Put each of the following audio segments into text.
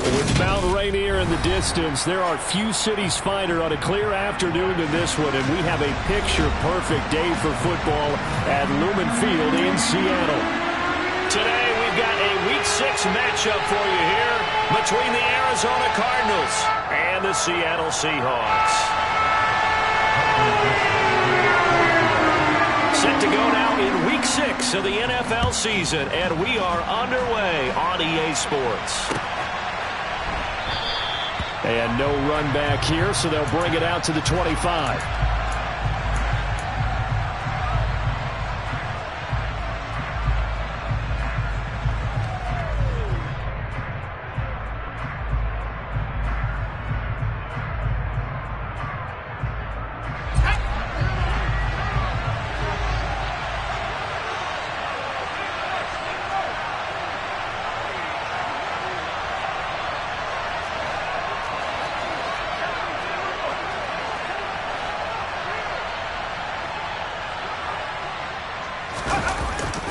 With Mount Rainier in the distance, there are few cities finer on a clear afternoon than this one, and we have a picture-perfect day for football at Lumen Field in Seattle. Today, we've got a Week 6 matchup for you here between the Arizona Cardinals and the Seattle Seahawks. Set to go now in Week 6 of the NFL season, and we are underway on EA Sports. And no run back here, so they'll bring it out to the 25.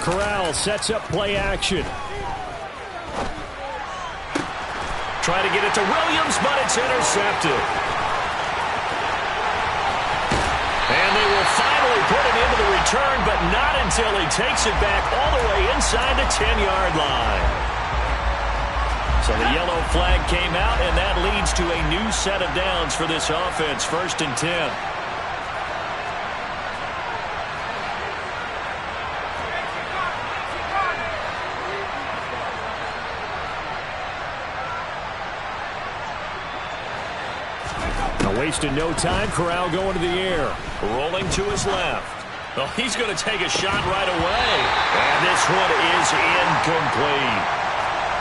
Corral sets up play action. Trying to get it to Williams, but it's intercepted. And they will finally put it into the return, but not until he takes it back all the way inside the 10-yard line. So the yellow flag came out, and that leads to a new set of downs for this offense, 1st and 10. Wasting no time. Corral going to the air. Rolling to his left. Oh, he's going to take a shot right away. And this one is incomplete.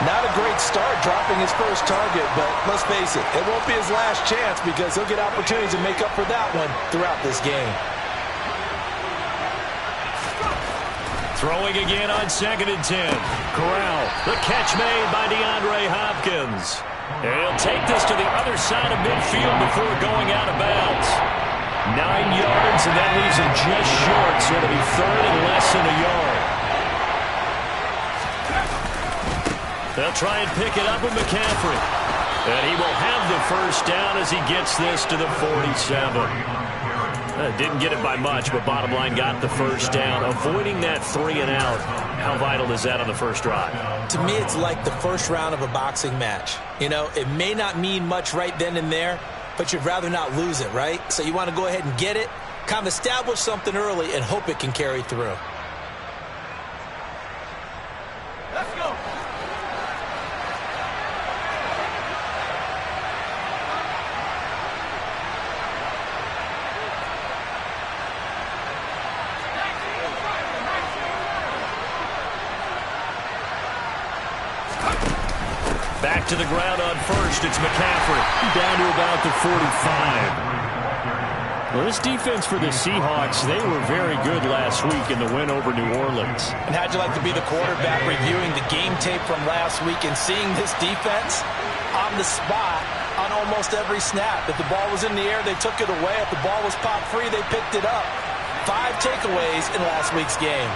Not a great start dropping his first target, but let's face it, it won't be his last chance because he'll get opportunities to make up for that one throughout this game. Throwing again on 2nd and 10. Corral, the catch made by DeAndre Hopkins. And he'll take this to the other side of midfield before going out of bounds. 9 yards, and that leaves him just short, so it'll be 3rd and less than a yard. They'll try and pick it up with McCaffrey. And he will have the first down as he gets this to the 47. Didn't get it by much, but bottom line got the first down. Avoiding that 3 and out. How vital is that on the first drive? To me, it's like the first round of a boxing match. You know, it may not mean much right then and there, but you'd rather not lose it, right? So you want to go ahead and get it, kind of establish something early, and hope it can carry through. Let's go. Back to the ground on first. It's McCaffrey. Down to about the 45. Well, this defense for the Seahawks, they were very good last week in the win over New Orleans. And how'd you like to be the quarterback reviewing the game tape from last week and seeing this defense on the spot on almost every snap? If the ball was in the air, they took it away. If the ball was popped free, they picked it up. 5 takeaways in last week's game.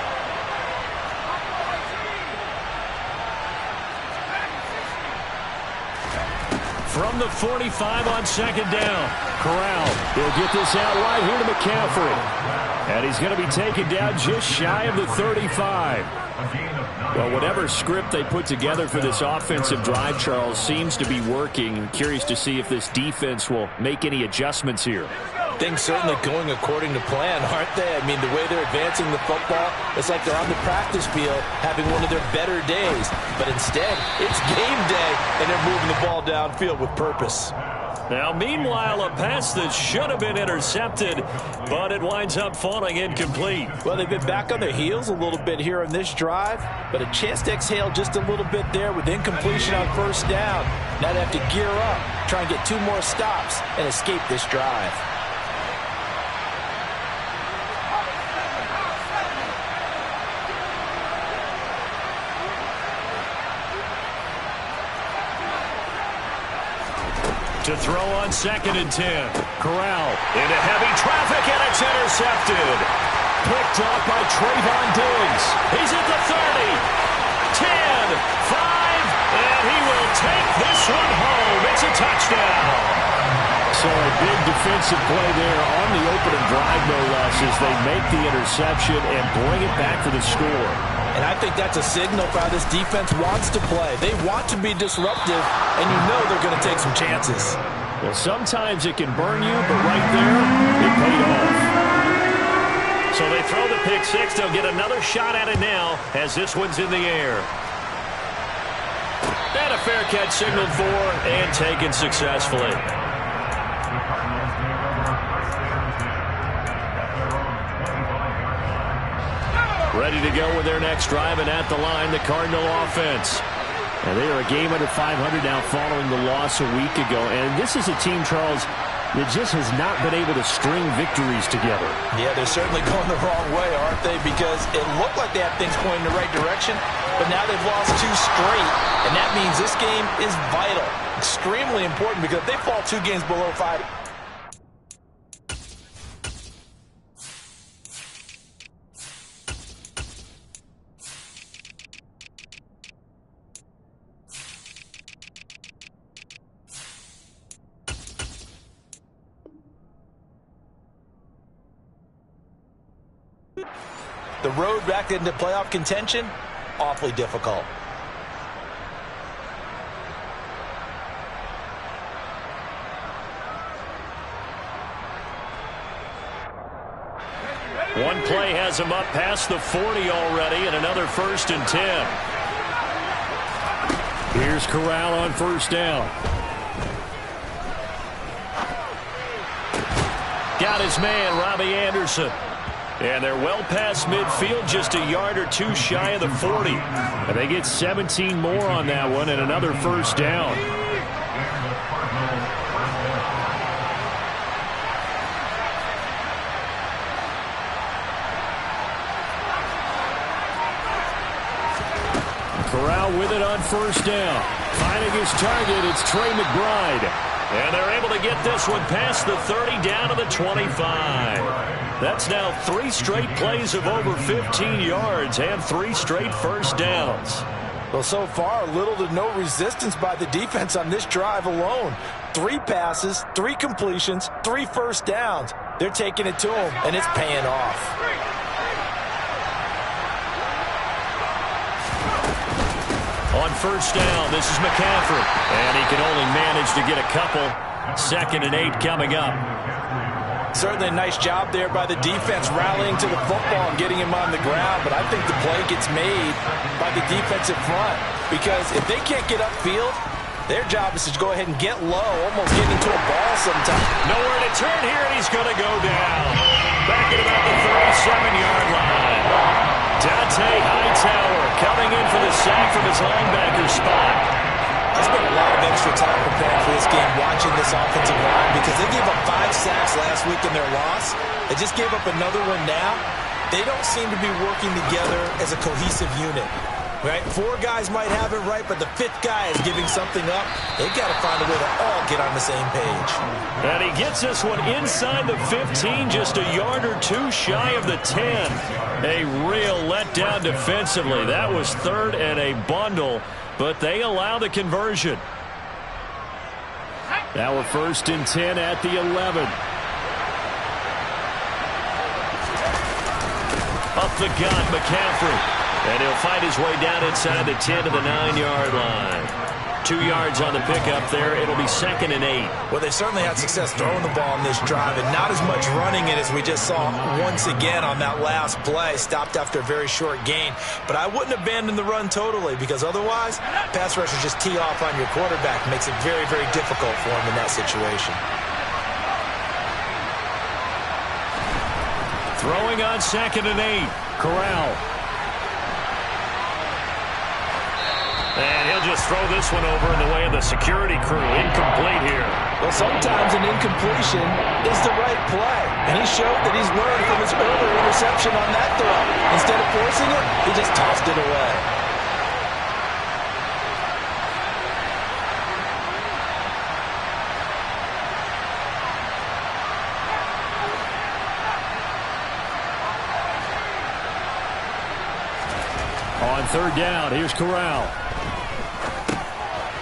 From the 45 on 2nd down. Corral will get this out right here to McCaffrey. And he's going to be taken down just shy of the 35. Well, whatever script they put together for this offensive drive, Charles, seems to be working. I'm curious to see if this defense will make any adjustments here. Things certainly going according to plan, aren't they? I mean, the way they're advancing the football, it's like they're on the practice field having one of their better days. But instead, it's game day, and they're moving the ball downfield with purpose. Now, meanwhile, a pass that should have been intercepted, but it winds up falling incomplete. Well, they've been back on their heels a little bit here on this drive, but a chance to exhale just a little bit there with incompletion on first down. Now they have to gear up, try and get 2 more stops, and escape this drive. To throw on 2nd and 10. Corral into heavy traffic, and it's intercepted. Picked off by Trayvon Diggs. He's at the 30, 10, 5, and he will take this one home. It's a touchdown. So a big defensive play there on the opening drive, no less, as they make the interception and bring it back for the score. And I think that's a signal for how this defense wants to play. They want to be disruptive, and you know they're going to take some chances. Well, sometimes it can burn you, but right there, it paid off. So they throw the pick six. They'll get another shot at it now as this one's in the air. And a fair catch signaled for and taken successfully. Ready to go with their next drive, and at the line, the Cardinal offense. And they are a game under 500 now following the loss a week ago. And this is a team, Charles, that just has not been able to string victories together. Yeah, they're certainly going the wrong way, aren't they? Because it looked like they had things pointing in the right direction, but now they've lost 2 straight. And that means this game is vital, extremely important, because if they fall 2 games below 5, the road back into playoff contention, awfully difficult. One play has him up past the 40 already, and another 1st and 10. Here's Corral on 1st down. Got his man, Robbie Anderson. And they're well past midfield, just a yard or 2 shy of the 40. And they get 17 more on that one and another 1st down. Corral with it on 1st down. Finding his target, it's Trey McBride. And they're able to get this one past the 30 down to the 25. That's now 3 straight plays of over 15 yards and 3 straight 1st downs. Well, so far, little to no resistance by the defense on this drive alone. 3 passes, 3 completions, 3 1st downs. They're taking it to them, and it's paying off. On 1st down, this is McCaffrey. And he can only manage to get a couple. 2nd and 8 coming up. Certainly a nice job there by the defense rallying to the football and getting him on the ground, but I think the play gets made by the defensive front because if they can't get upfield, their job is to go ahead and get low, almost get into a ball sometimes. Nowhere to turn here, and he's going to go down. Back at about the 37-yard line. Dante Hightower coming in for the sack from his linebacker spot. I spent a lot of extra time preparing for this game watching this offensive line because they gave up 5 sacks last week in their loss. They just gave up another one now. They don't seem to be working together as a cohesive unit. Right? 4 guys might have it right, but the 5th guy is giving something up. They've got to find a way to all get on the same page. And he gets this one inside the 15, just a yard or 2 shy of the 10. A real letdown defensively. That was 3rd and a bundle, but they allow the conversion. Now we're 1st and 10 at the 11. Up the gut, McCaffrey. And he'll fight his way down inside the 10 to the 9-yard line. 2 yards on the pickup there. It'll be 2nd and 8. Well, they certainly had success throwing the ball on this drive, and not as much running it as we just saw once again on that last play. Stopped after a very short gain. But I wouldn't abandon the run totally, because otherwise, pass rushers just tee off on your quarterback. Makes it very, very difficult for him in that situation. Throwing on 2nd and 8. Corral. And he'll just throw this one over in the way of the security crew. Incomplete here. Well, sometimes an incompletion is the right play. And he showed that he's learned from his earlier interception on that throw. Instead of forcing it, he just tossed it away. On 3rd down, here's Corral.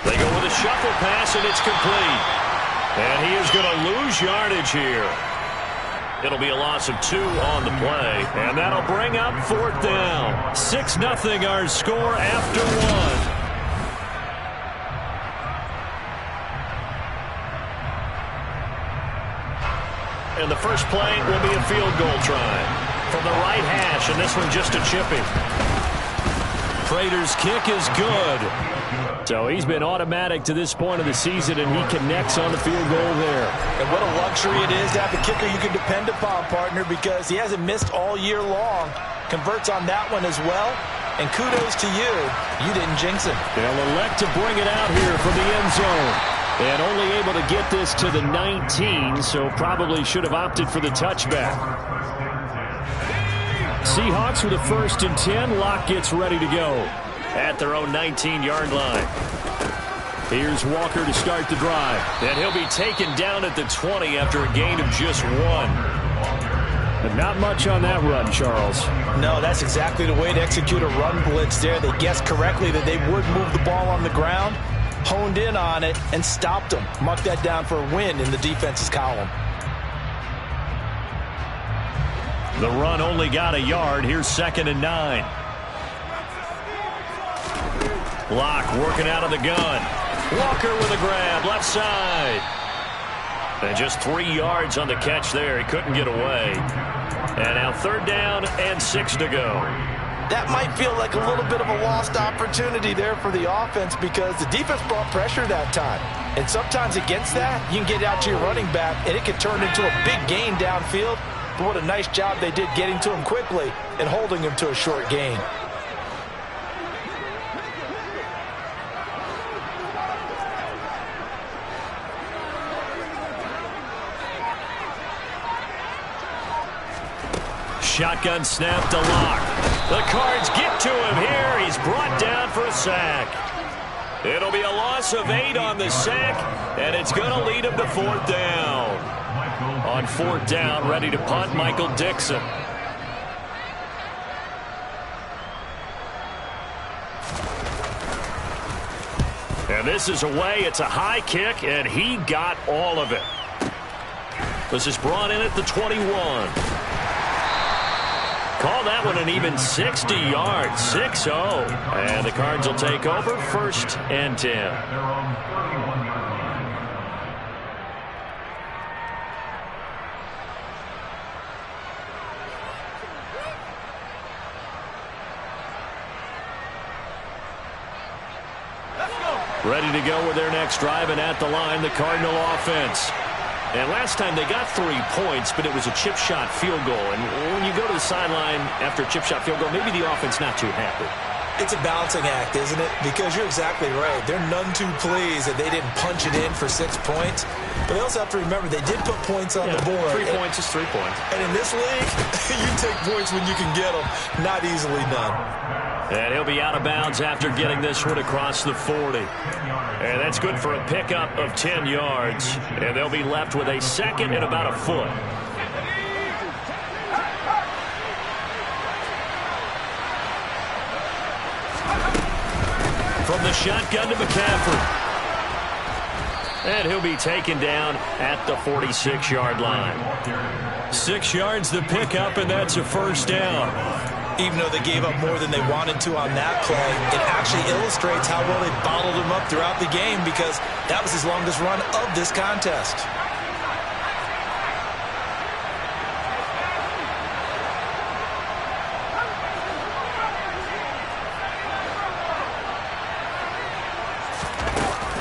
They go with a shuffle pass, and it's complete. And he is going to lose yardage here. It'll be a loss of 2 on the play, and that'll bring up 4th down. 6-0 our score after 1. And the first play will be a field goal try from the right hash, and this one just a chipping. Prater's kick is good. So he's been automatic to this point of the season, and he connects on the field goal there. And what a luxury it is to have a kicker you can depend upon, partner, because he hasn't missed all year long. Converts on that one as well. And kudos to you. You didn't jinx him. They'll elect to bring it out here from the end zone. And only able to get this to the 19, so probably should have opted for the touchback. Seahawks with a 1st and 10. Locke gets ready to go at their own 19-yard line. Here's Walker to start the drive. And he'll be taken down at the 20 after a gain of just 1. But not much on that run, Charles. No, that's exactly the way to execute a run blitz there. They guessed correctly that they would move the ball on the ground, honed in on it, and stopped them. Mark that down for a win in the defense's column. The run only got a yard. Here's 2nd and 9. Locke working out of the gun. Walker with a grab, left side. And just 3 yards on the catch there. He couldn't get away. And now 3rd down and 6 to go. That might feel like a little bit of a lost opportunity there for the offense, because the defense brought pressure that time. And sometimes against that, you can get out to your running back, and it can turn into a big gain downfield. But what a nice job they did getting to him quickly and holding him to a short gain. Shotgun snap to Locke. The Cards get to him here. He's brought down for a sack. It'll be a loss of 8 on the sack, and it's going to lead him to 4th down. On 4th down, ready to punt, Michael Dixon. And this is away. It's a high kick, and he got all of it. This is brought in at the 21. Call that one an even 60 yards, 6-0. And the Cards will take over 1st and 10. Ready to go with their next drive, and at the line, the Cardinal offense. And last time they got 3 points, but it was a chip shot field goal. And when you go to the sideline after a chip shot field goal, maybe the offense not too happy. It's a balancing act, isn't it? Because you're exactly right. They're none too pleased that they didn't punch it in for 6 points. But they also have to remember they did put points on the board. 3 points is 3 points. And in this league, you take points when you can get them. Not easily done. And he'll be out of bounds after getting this one across the 40. And that's good for a pickup of 10 yards. And they'll be left with a 2nd and about a foot. From the shotgun to McCaffrey. And he'll be taken down at the 46-yard line. 6 yards the pickup, and that's a 1st down. Even though they gave up more than they wanted to on that play, it actually illustrates how well they bottled him up throughout the game because that was his longest run of this contest.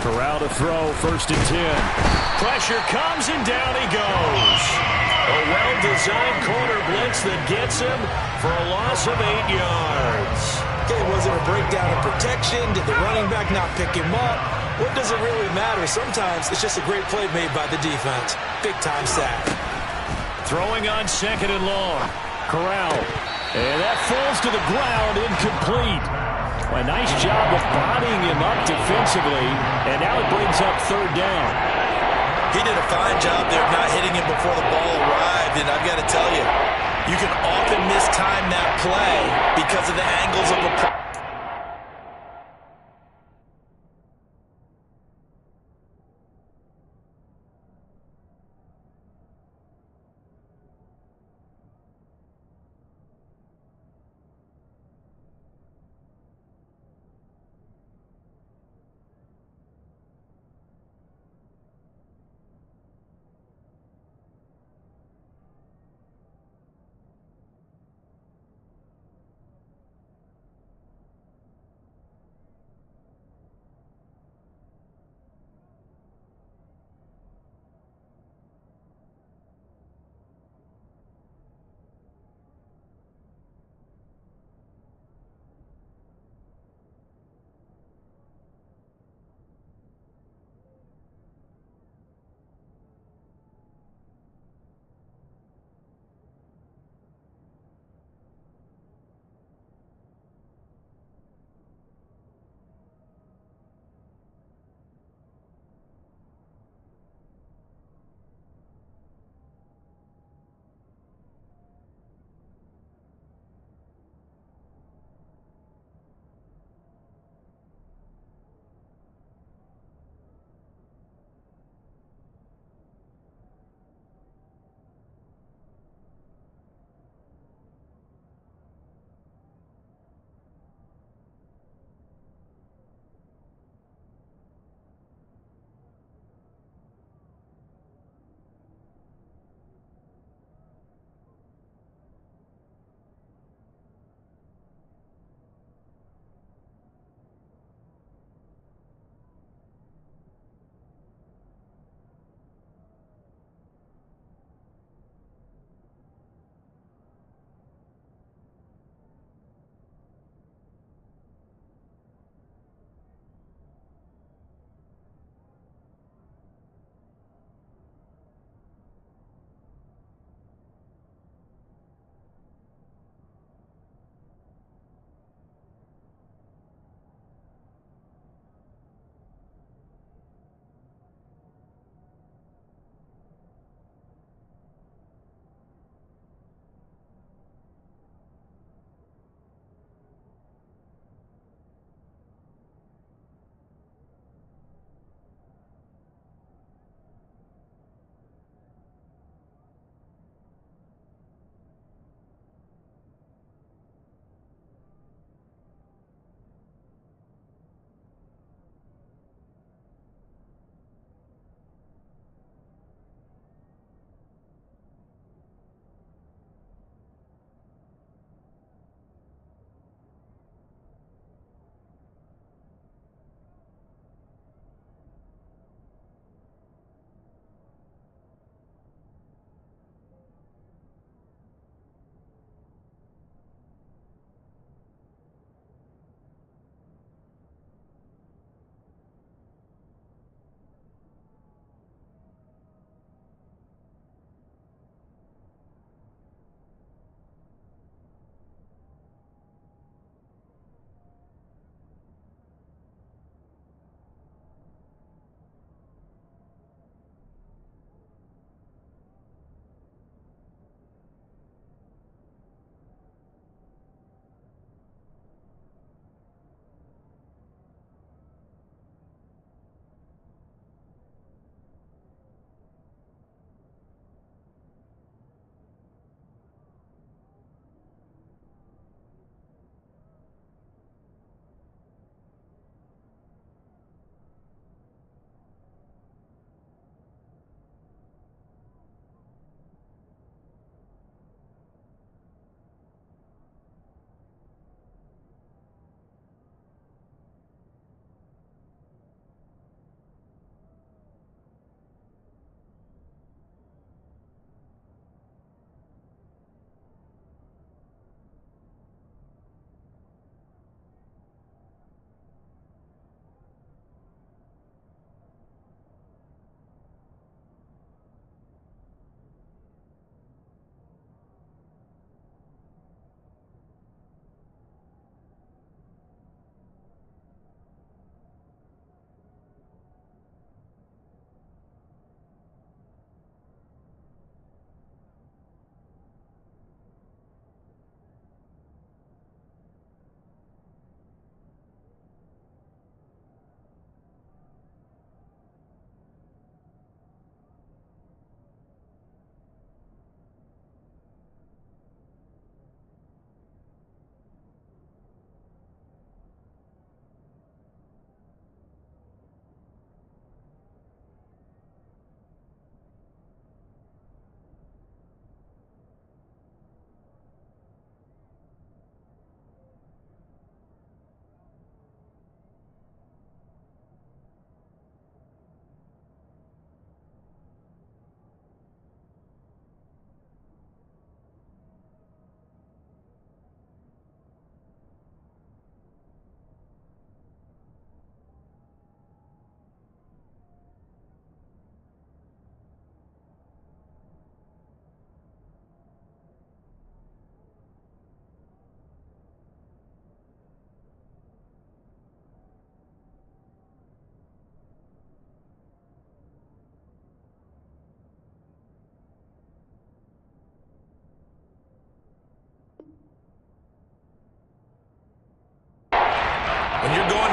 Corral to throw, 1st and 10. Pressure comes and down he goes. A well-designed corner blitz that gets him for a loss of 8 yards. Okay, was it a breakdown in protection? Did the running back not pick him up? What does it really matter? Sometimes it's just a great play made by the defense. Big-time sack. Throwing on 2nd and long. Corral. And that falls to the ground, incomplete. A nice job of bodying him up defensively, and now it brings up 3rd down. He did a fine job there of not hitting him before the ball arrived, and I've got to tell you, you can often mistime that play because of the angles of a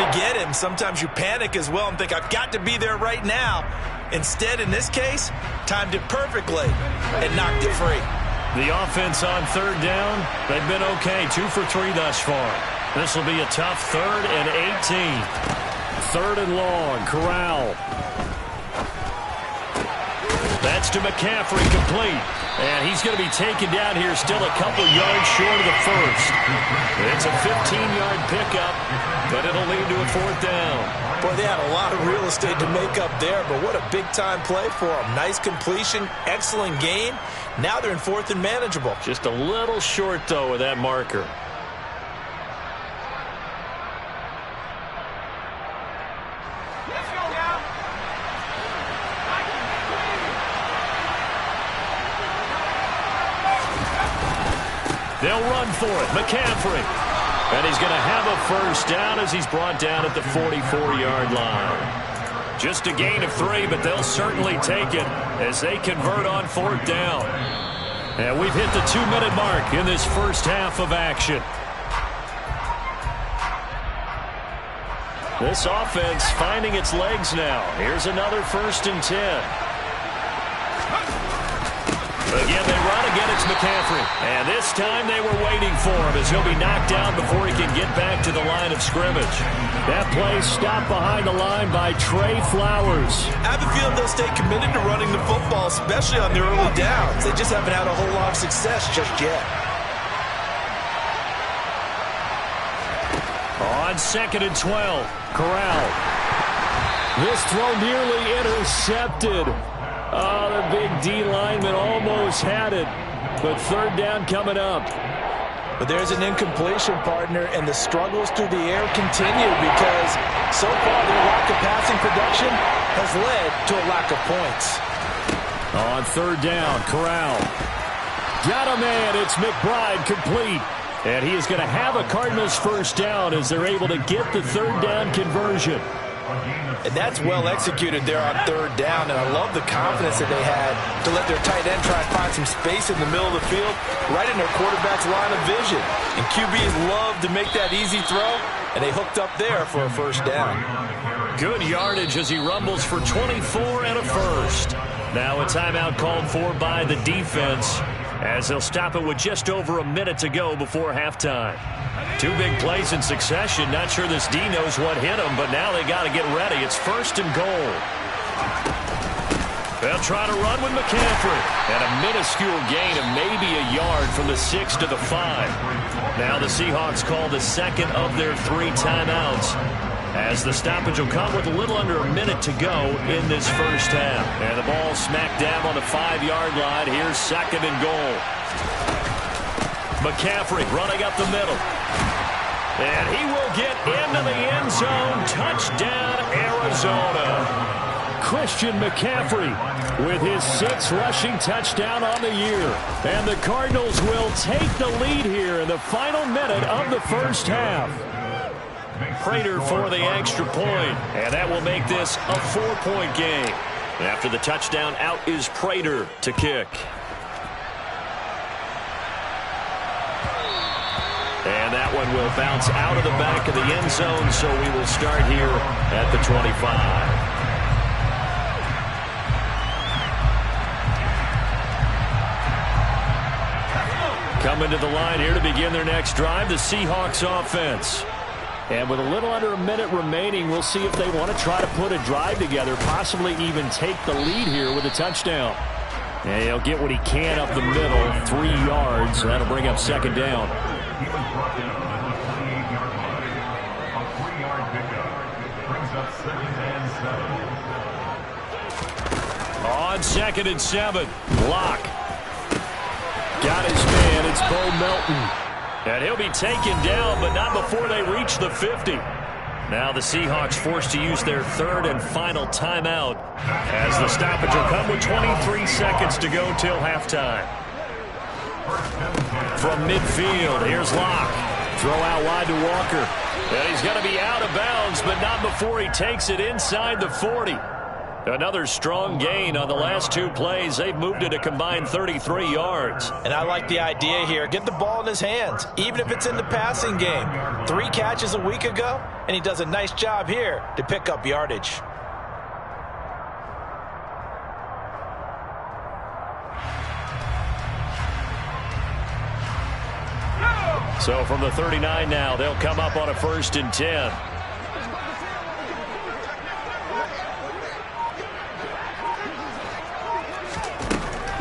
you get him, sometimes you panic as well and think, I've got to be there right now. Instead, in this case, timed it perfectly and knocked it free. The offense on third down, they've been okay. 2 for 3 thus far. This will be a tough 3rd and 18. 3rd and long, Corral. That's to McCaffrey, complete. And he's going to be taken down here still a couple yards short of the first. It's a 15-yard pickup, but it'll lead to a 4th down. Boy, they had a lot of real estate to make up there, but what a big-time play for them. Nice completion, excellent gain. Now they're in 4th and manageable. Just a little short, though, with that marker. They'll run for it. McCaffrey. And he's going to have a first down as he's brought down at the 44-yard line. Just a gain of 3, but they'll certainly take it as they convert on 4th down. And we've hit the 2-minute mark in this first half of action. This offense finding its legs now. Here's another 1st and 10. Again, they run. Again, it's McCaffrey. And this time they were waiting for him as he'll be knocked down before he can get back to the line of scrimmage. That play stopped behind the line by Trey Flowers. I have a feeling they'll stay committed to running the football, especially on the early downs. They just haven't had a whole lot of success just yet. On 2nd and 12, Corral. This throw nearly intercepted. Oh, the big D lineman almost had it, but 3rd down coming up. But there's an incompletion, partner, and the struggles through the air continue because so far their lack of passing production has led to a lack of points. On 3rd down, Corral. Got a man, it's McBride, complete. And he is going to have a Cardinals first down as they're able to get the 3rd down conversion. And that's well executed there on 3rd down, and I love the confidence that they had to let their tight end try and find some space in the middle of the field, right in their quarterback's line of vision. And QBs love to make that easy throw, and they hooked up there for a first down. Good yardage as he rumbles for 24 and a first. Now a timeout called for by the defense as they'll stop it with just over a minute to go before halftime. 2 big plays in succession. Not sure this D knows what hit him, but now they got to get ready. It's 1st and goal. They'll try to run with McCaffrey. And a minuscule gain of maybe a yard from the 6 to the 5. Now the Seahawks call the 2nd of their 3 timeouts as the stoppage will come with a little under a minute to go in this first half. And the ball smack dab on the 5-yard line. Here's 2nd and goal. McCaffrey running up the middle. And he will get into the end zone. Touchdown, Arizona. Christian McCaffrey with his 6th rushing touchdown on the year. And the Cardinals will take the lead here in the final minute of the first half. Prater for the extra point, and that will make this a 4-point game. After the touchdown, out is Prater to kick. And that one will bounce out of the back of the end zone, so we will start here at the 25. Coming to the line here to begin their next drive, the Seahawks offense. And with a little under a minute remaining, we'll see if they want to try to put a drive together, possibly even take the lead here with a touchdown. And he'll get what he can up the middle, 3 yards. That'll bring up 2nd down. He was brought down on the 28-yard line. A 3-yard pickup brings up 2nd and 7. On 2nd and 7, Locke. Got his man, it's Bo Melton. And he'll be taken down, but not before they reach the 50. Now the Seahawks forced to use their 3rd and final timeout as the stoppage will come with 23 seconds to go till halftime. From midfield, here's Locke. Throw out wide to Walker. And he's going to be out of bounds, but not before he takes it inside the 40. Another strong gain on the last 2 plays. They've moved it a combined 33 yards. And I like the idea here. Get the ball in his hands, even if it's in the passing game. 3 catches a week ago, and he does a nice job here to pick up yardage. So from the 39 now, they'll come up on a 1st and 10.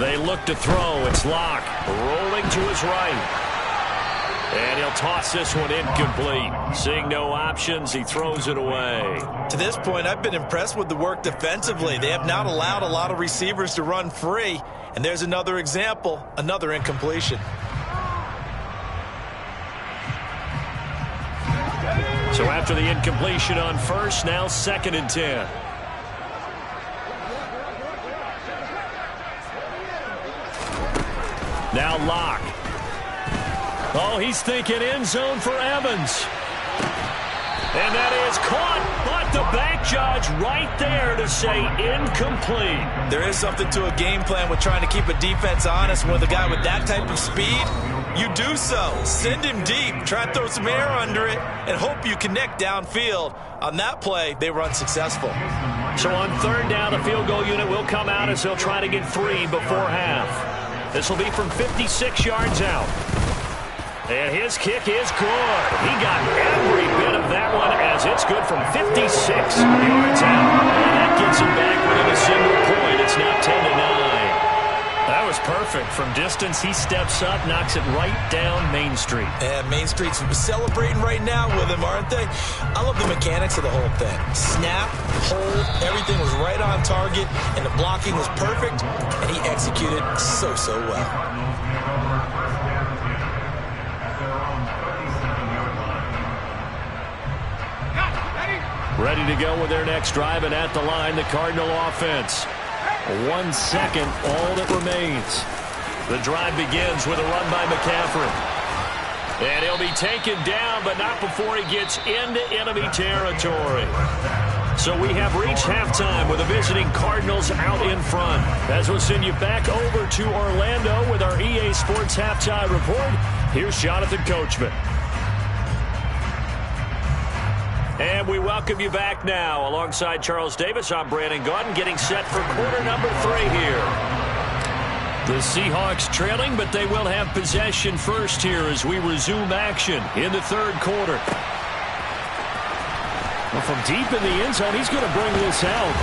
They look to throw. It's Locke rolling to his right. And he'll toss this one incomplete. Seeing no options, he throws it away. To this point, I've been impressed with the work defensively. They have not allowed a lot of receivers to run free. And there's another example, another incompletion. So after the incompletion on 1st, now 2nd and 10. Now Locke. Oh, he's thinking end zone for Evans. And that is caught, but the back judge right there to say incomplete. There is something to a game plan with trying to keep a defense honest. With a guy with that type of speed, you do so. Send him deep, try and throw some air under it, and hope you connect downfield. On that play, they were unsuccessful. So on 3rd down, the field goal unit will come out as they'll try to get 3 before half. This will be from 56 yards out. And his kick is good. He got every bit of that one as it's good from 56 yards out. And that gets him back within a single point. It's now 10-9. That was perfect. From distance, he steps up, knocks it right down Main Street. And Main Street's celebrating right now with him, aren't they? I love the mechanics of the whole thing. Snap, hold, everything was right on target, and the blocking was perfect, and he executed so well. Ready to go with their next drive, and at the line, the Cardinal offense. 1 second, all that remains. The drive begins with a run by McCaffrey. And he'll be taken down, but not before he gets into enemy territory. So we have reached halftime with the visiting Cardinals out in front. As we'll send you back over to Orlando with our EA Sports Halftime Report, here's Jonathan Coachman. And we welcome you back now. Alongside Charles Davis, I'm Brandon Gaudin, getting set for quarter number 3 here. The Seahawks trailing, but they will have possession first here as we resume action in the 3rd quarter. Well, from deep in the end zone, he's going to bring this out.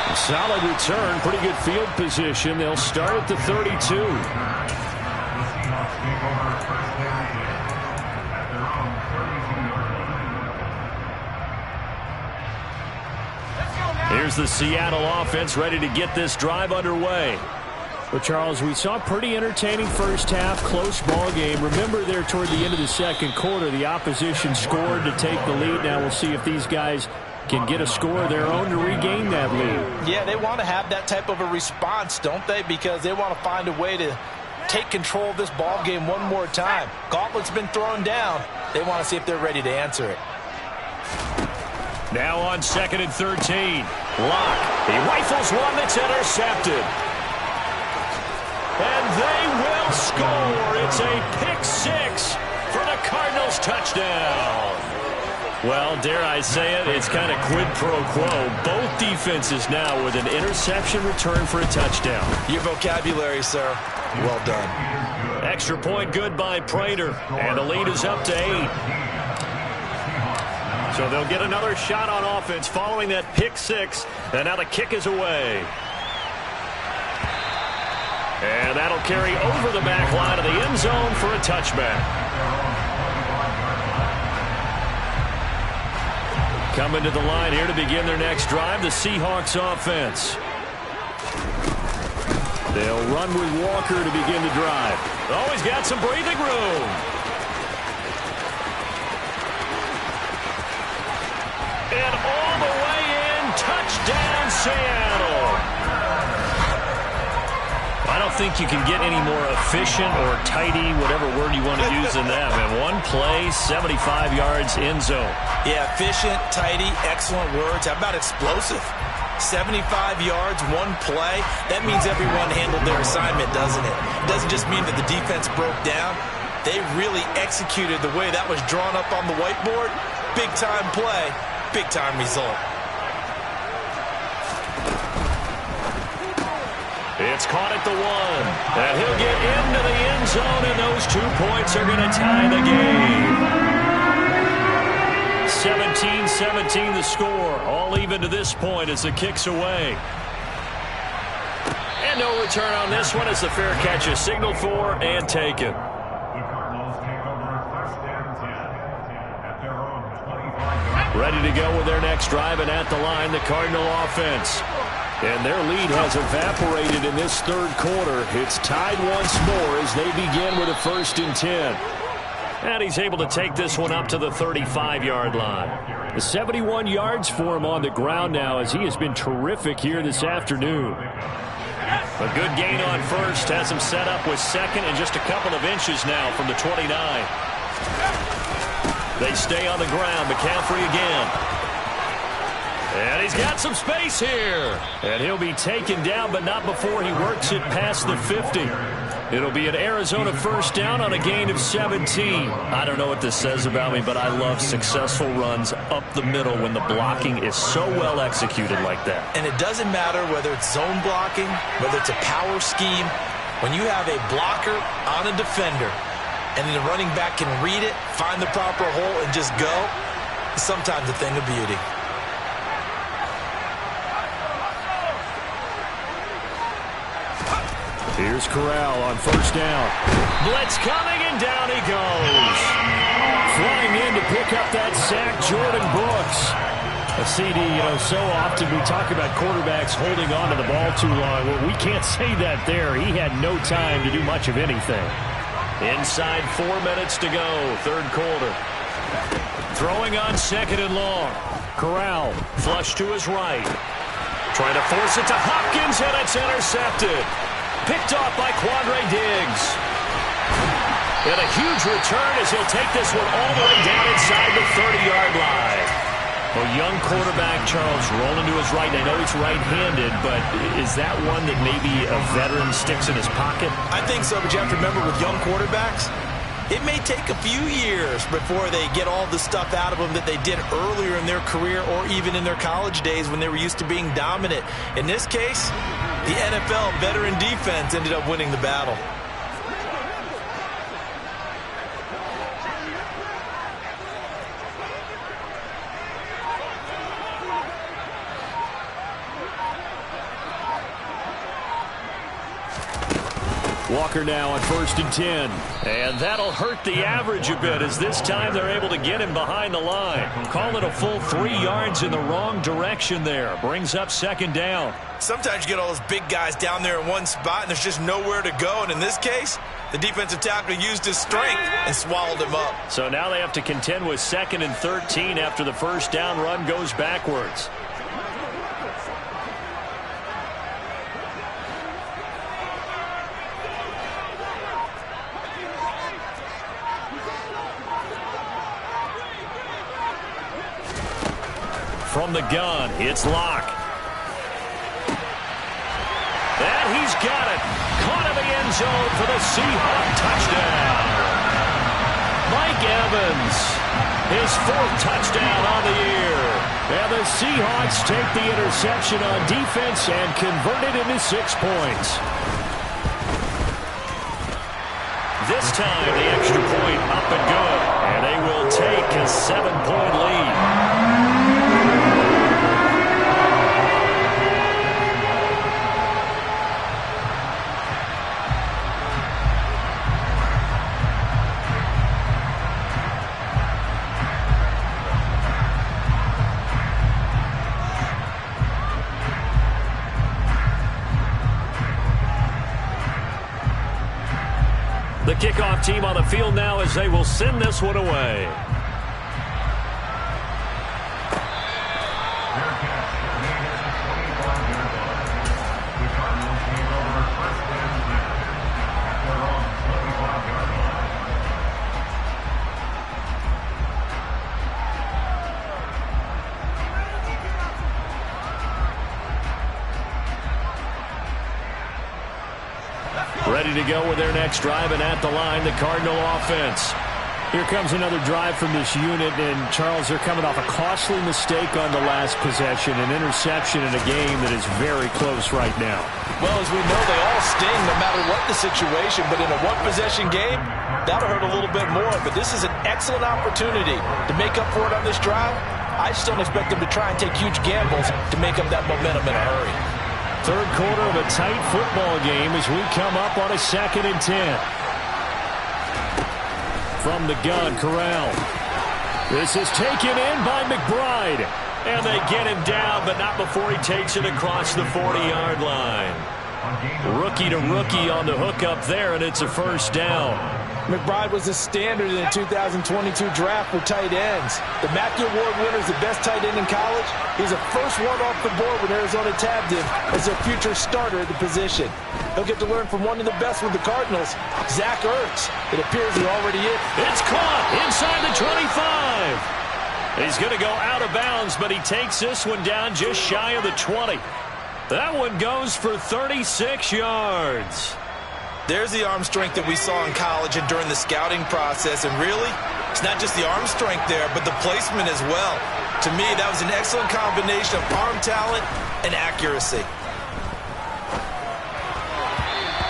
A solid return, pretty good field position. They'll start at the 32. Here's the Seattle offense ready to get this drive underway. Well, Charles, we saw a pretty entertaining first half, close ball game. Remember there toward the end of the 2nd quarter, the opposition scored to take the lead. Now we'll see if these guys can get a score of their own to regain that lead. Yeah, they want to have that type of a response, don't they? Because they want to find a way to take control of this ball game one more time. Gauntlet's been thrown down. They want to see if they're ready to answer it. Now on 2nd and 13. Locke. He rifles one that's intercepted. And they will score. It's a pick 6 for the Cardinals touchdown. Well, dare I say it, it's kind of quid pro quo. Both defenses now with an interception return for a touchdown. Your vocabulary, sir. Well done. Extra point good by Prater. And the lead is up to 8. So they'll get another shot on offense following that pick 6. And now the kick is away. And that'll carry over the back line of the end zone for a touchback. Coming to the line here to begin their next drive, the Seahawks offense. They'll run with Walker to begin the drive. Oh, he's got some breathing room. And all the way in, touchdown Seattle. Final think you can get any more efficient or tidy, whatever word you want to use in that, man. One play, 75 yards in zone. Yeah, efficient, tidy, excellent words. How about explosive? 75 yards, one play. That means everyone handled their assignment, doesn't it? It doesn't just mean that the defense broke down. They really executed the way that was drawn up on the whiteboard. Big-time play, big-time result. It's caught at the 1. And he'll get into the end zone, and those 2 points are going to tie the game. 17-17 the score. All even to this point as the kick's away. And no return on this one as the fair catch is signaled for and taken. The Cardinals take over first and 10 at their own 25-yard. Ready to go with their next drive, and at the line, the Cardinal offense. And their lead has evaporated in this third quarter. It's tied once more as they begin with a 1st and 10. And he's able to take this one up to the 35-yard line. The 71 yards for him on the ground now as he has been terrific here this afternoon. A good gain on first has him set up with second and just a couple of inches now from the 29. They stay on the ground. McCaffrey again. And he's got some space here. And he'll be taken down, but not before he works it past the 50. It'll be an Arizona 1st down on a gain of 17. I don't know what this says about me, but I love successful runs up the middle when the blocking is so well executed like that. And it doesn't matter whether it's zone blocking, whether it's a power scheme. When you have a blocker on a defender, and then the running back can read it, find the proper hole, and just go, it's sometimes a thing of beauty. Here's Corral on 1st down. Blitz coming, and down he goes. Flying in to pick up that sack, Jordan Brooks. A CD, so often we talk about quarterbacks holding on to the ball too long. Well, we can't say that there. He had no time to do much of anything. Inside 4 minutes to go, third quarter. Throwing on 2nd and long. Corral, flush to his right. Trying to force it to Hopkins, and it's intercepted. Picked off by Quandre Diggs. And a huge return as he'll take this one all the way down inside the 30-yard line. A young quarterback, Charles, rolling to his right. I know he's right-handed, but is that one that maybe a veteran sticks in his pocket? I think so, but you have to remember with young quarterbacks, it may take a few years before they get all the stuff out of them that they did earlier in their career or even in their college days when they were used to being dominant. In this case, the NFL veteran defense ended up winning the battle. Walker now on 1st and 10. And that'll hurt the average a bit as this time they're able to get him behind the line. Call it a full 3 yards in the wrong direction there. Brings up 2nd down. Sometimes you get all those big guys down there in one spot and there's just nowhere to go. And in this case, the defensive tackle used his strength and swallowed him up. So now they have to contend with 2nd and 13 after the 1st down run goes backwards. From the gun, it's Locke. And he's got it. Caught in the end zone for the Seahawks touchdown. Mike Evans, his 4th touchdown on the year. And the Seahawks take the interception on defense and convert it into 6 points. This time, the extra point up and good. And they will take a 7-point lead. The kickoff team on the field now as they will send this one away. The Cardinals take over first and 10 go with their next drive, and at the line, the Cardinal offense. Here comes another drive from this unit, and Charles, they're coming off a costly mistake on the last possession, an interception in a game that is very close right now. Well, as we know, they all sting no matter what the situation, but in a one-possession game, that'll hurt a little bit more. But this is an excellent opportunity to make up for it on this drive. I just don't expect them to try and take huge gambles to make up that momentum in a hurry. Third quarter of a tight football game as we come up on a 2nd and 10. From the gun, Corral. This is taken in by McBride. And they get him down, but not before he takes it across the 40-yard line. Rookie to rookie on the hookup there, and it's a first down. McBride was a standard in the 2022 draft for tight ends. The Mackey Award winner is the best tight end in college. He's the first one off the board when Arizona tabbed him as their future starter at the position. He'll get to learn from one of the best with the Cardinals, Zach Ertz. It appears he already is. It's caught inside the 25. He's going to go out of bounds, but he takes this one down just shy of the 20. That one goes for 36 yards. There's the arm strength that we saw in college and during the scouting process. And really, it's not just the arm strength there, but the placement as well. To me, that was an excellent combination of arm talent and accuracy.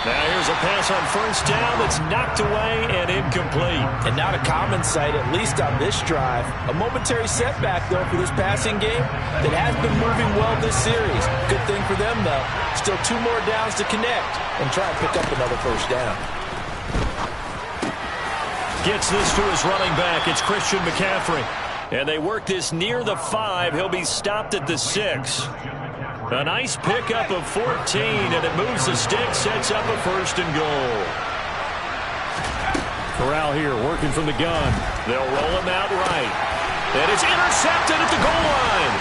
Now here's a pass on first down that's knocked away and incomplete. And not a common sight, at least on this drive. A momentary setback, though, for this passing game that has been moving well this series. Good thing for them, though. Still 2 more downs to connect and try and pick up another first down. Gets this to his running back. It's Christian McCaffrey. And they work this near the 5. He'll be stopped at the 6. A nice pickup of 14, and it moves the stick, sets up a 1st and goal. Corral here working from the gun. They'll roll him out right. And it's intercepted at the goal line.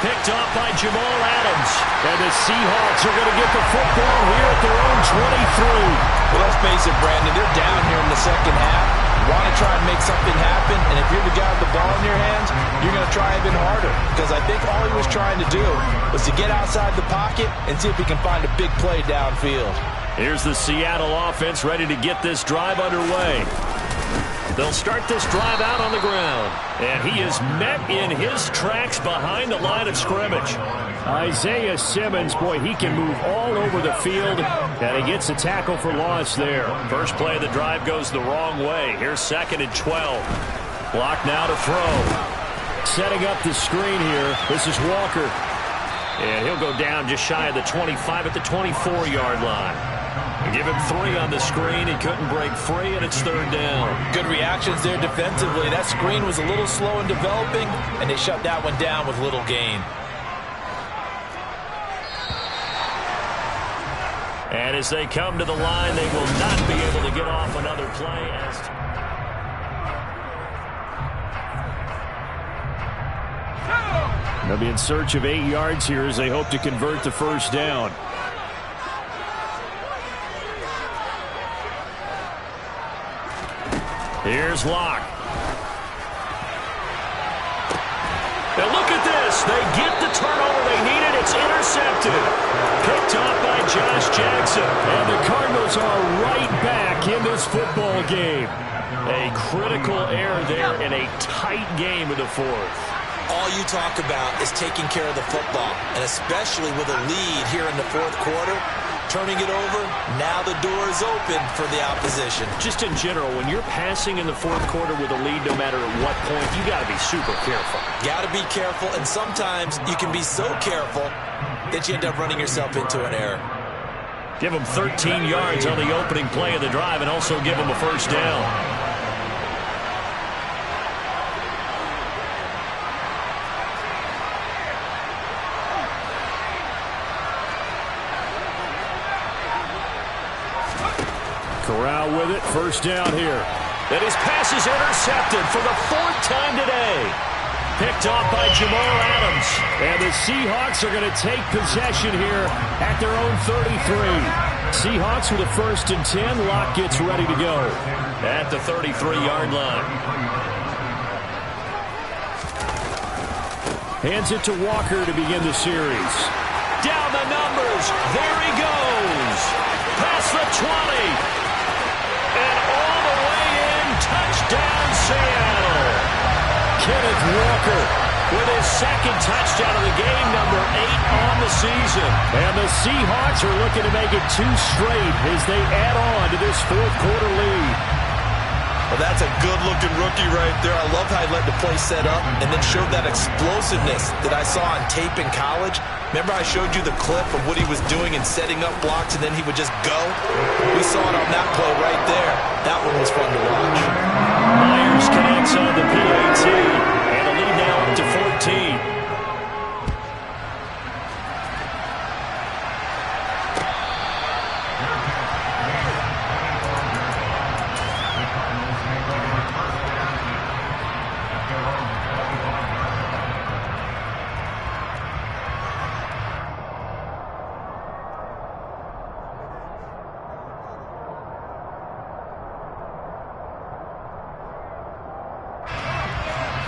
Picked off by Jamal Adams. And the Seahawks are going to get the football here at their own 23. Well, let's face it, Brandon, they're down here in the second half. Want to try and make something happen, and if you're the guy with the ball in your hands, you're going to try even harder, because I think all he was trying to do was to get outside the pocket and see if he can find a big play downfield. Here's the Seattle offense ready to get this drive underway. They'll start this drive out on the ground, and he is met in his tracks behind the line of scrimmage. Isaiah Simmons, boy, he can move all over the field, and he gets a tackle for loss there. First play of the drive goes the wrong way. Here's 2nd and 12. Block now to throw. Setting up the screen here. This is Walker. And he'll go down just shy of the 25 at the 24-yard line. Give him 3 on the screen. He couldn't break free, and it's 3rd down. Good reactions there defensively. That screen was a little slow in developing, and they shut that one down with little gain. And as they come to the line, they will not be able to get off another play. They'll be in search of 8 yards here as they hope to convert the first down. Here's Locke. Now look at this. They get the turnover they needed. It's intercepted. Picked off by Josh Jackson. And the Cardinals are right back in this football game. A critical error there in a tight game in the 4th. All you talk about is taking care of the football, and especially with a lead here in the 4th quarter. Turning it over, now the door is open for the opposition. Just in general, when you're passing in the 4th quarter with a lead, no matter at what point, you got to be super careful. Got to be careful, and sometimes you can be so careful that you end up running yourself into an error. Give them 13 yards on the opening play of the drive and also give them a first down. Corral with it, first down here. And his pass is intercepted for the 4th time today. Picked off by Jamal Adams. And the Seahawks are going to take possession here at their own 33. Seahawks with a 1st and 10. Locke gets ready to go at the 33-yard line. Hands it to Walker to begin the series. Down the numbers. There he goes. Pass the 20. And all the way in. Touchdown, Seattle. Kenneth Walker with his second touchdown of the game, number 8 on the season. And the Seahawks are looking to make it 2 straight as they add on to this fourth quarter lead. Well, that's a good-looking rookie right there. I love how he let the play set up and then showed that explosiveness that I saw on tape in college. Remember I showed you the clip of what he was doing and setting up blocks, and then he would just go? We saw it on that play right there. That one was fun to watch. Myers connects on the PAT, and the lead now up to 14.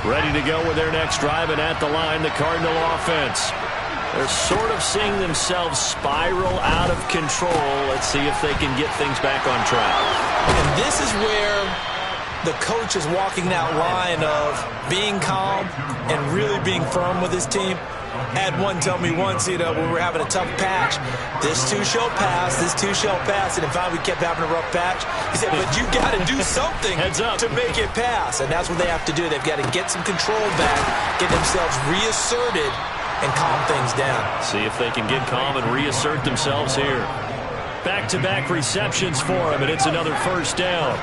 Ready to go with their next drive, and at the line, the Cardinal offense. They're sort of seeing themselves spiral out of control. Let's see if they can get things back on track. And this is where the coach is walking that line of being calm and really being firm with his team. I had one tell me once, when we were having a tough patch, this too shall pass, this too shall pass, and in fact we kept having a rough patch. He said, but you got to do something to make it pass, and that's what they have to do. They've got to get some control back, get themselves reasserted, and calm things down. See if they can get calm and reassert themselves here. Back-to-back receptions for him, and it's another first down.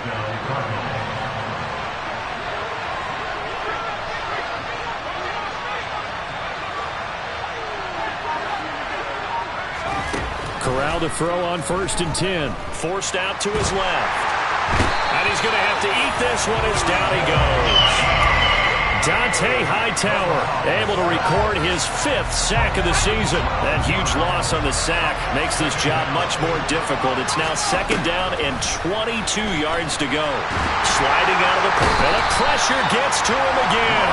Corral to throw on 1st and 10. Forced out to his left. And he's going to have to eat this one as down he goes. Dante Hightower able to record his 5th sack of the season. That huge loss on the sack makes this job much more difficult. It's now 2nd down and 22 yards to go. Sliding out of the pocket. And the pressure gets to him again.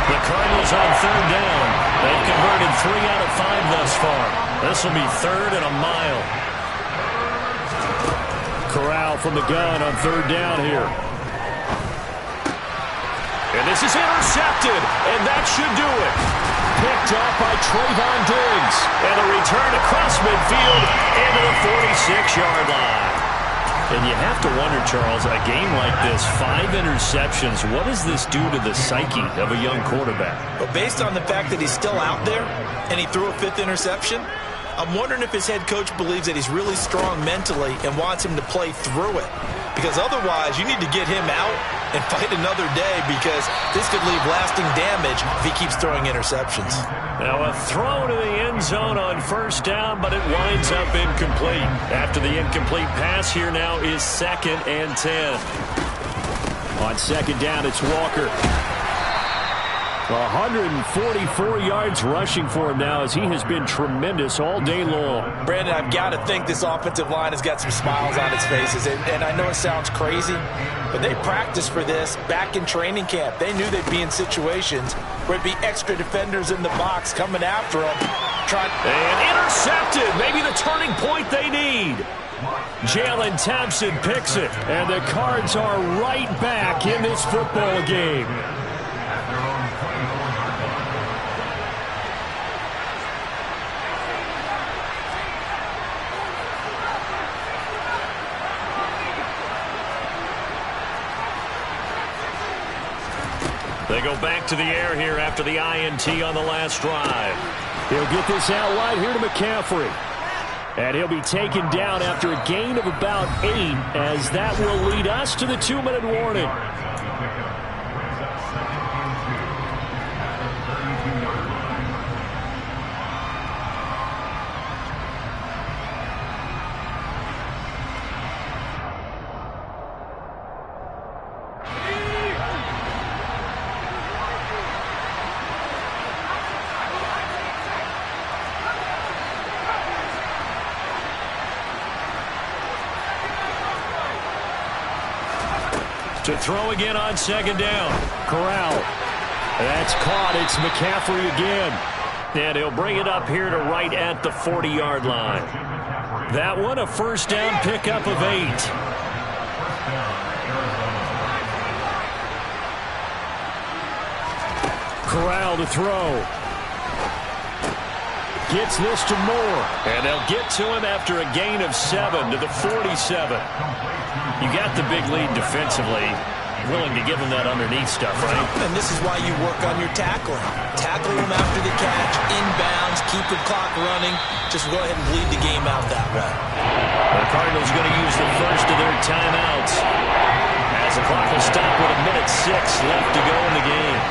The Cardinals on 3rd down. They've converted 3 out of 5 thus far. This will be 3rd and a mile. Corral from the gun on 3rd down here. And this is intercepted, and that should do it. Picked up by Trayvon Diggs. And a return across midfield into the 46-yard line. And you have to wonder, Charles, a game like this, 5 interceptions, what does this do to the psyche of a young quarterback? But based on the fact that he's still out there and he threw a 5th interception, I'm wondering if his head coach believes that he's really strong mentally and wants him to play through it. Because otherwise, you need to get him out and fight another day, because this could leave lasting damage if he keeps throwing interceptions. Now a throw to the end zone on 1st down, but it winds up incomplete. After the incomplete pass, here now is 2nd and 10. On 2nd down, it's Walker. 144 yards rushing for him now, as he has been tremendous all day long. Brandon, I've got to think this offensive line has got some smiles on its faces. And I know it sounds crazy, but they practiced for this back in training camp. They knew they'd be in situations where it'd be extra defenders in the box coming after them. And intercepted. Maybe the turning point they need. Jalen Thompson picks it. And the Cards are right back in this football game. They go back to the air here after the INT on the last drive. He'll get this out wide here to McCaffrey. And he'll be taken down after a gain of about 8, as that will lead us to the 2-minute warning. To throw again on 2nd down. Corral. That's caught. It's McCaffrey again. And he'll bring it up here to right at the 40-yard line. That one a first down pickup of 8. Corral to throw. Gets this to Moore. And they'll get to him after a gain of 7 to the 47. You got the big lead defensively. Willing to give him that underneath stuff, right? And this is why you work on your tackling. Tackle him after the catch, inbounds, keep the clock running. Just go ahead and bleed the game out that way. The Cardinals going to use the first of their timeouts as the clock will stop with 1:06 left to go in the game.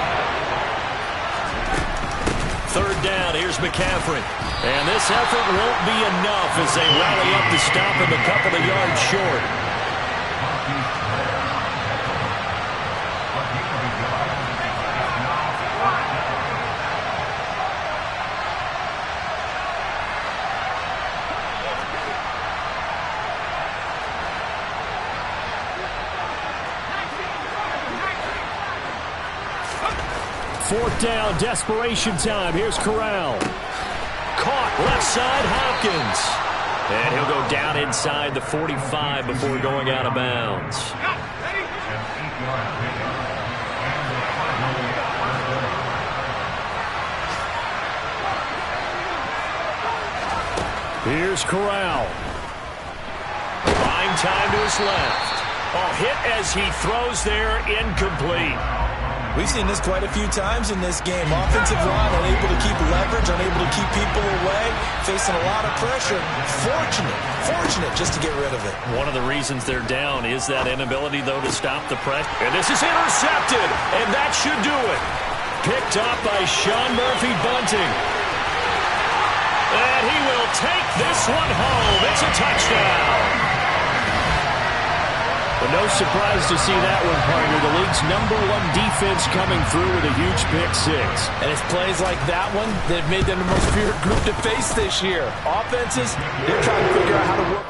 Third down, here's McCaffrey. And this effort won't be enough as they rally up to stop him a couple of yards short. Fourth down, desperation time. Here's Corral. Caught left side, Hopkins. And he'll go down inside the 45 before going out of bounds. Here's Corral. Buying time to his left. Oh, hit as he throws there, incomplete. We've seen this quite a few times in this game. Offensive line unable to keep leverage, unable to keep people away, facing a lot of pressure. Fortunate just to get rid of it. One of the reasons they're down is that inability, though, to stop the pressure. And this is intercepted, and that should do it. Picked up by Sean Murphy-Bunting. And he will take this one home. It's a touchdown. But no surprise to see that one, partner. The league's #1 defense coming through with a huge pick 6. And it's plays like that one that made them the most feared group to face this year. Offenses, they're trying to figure out how to work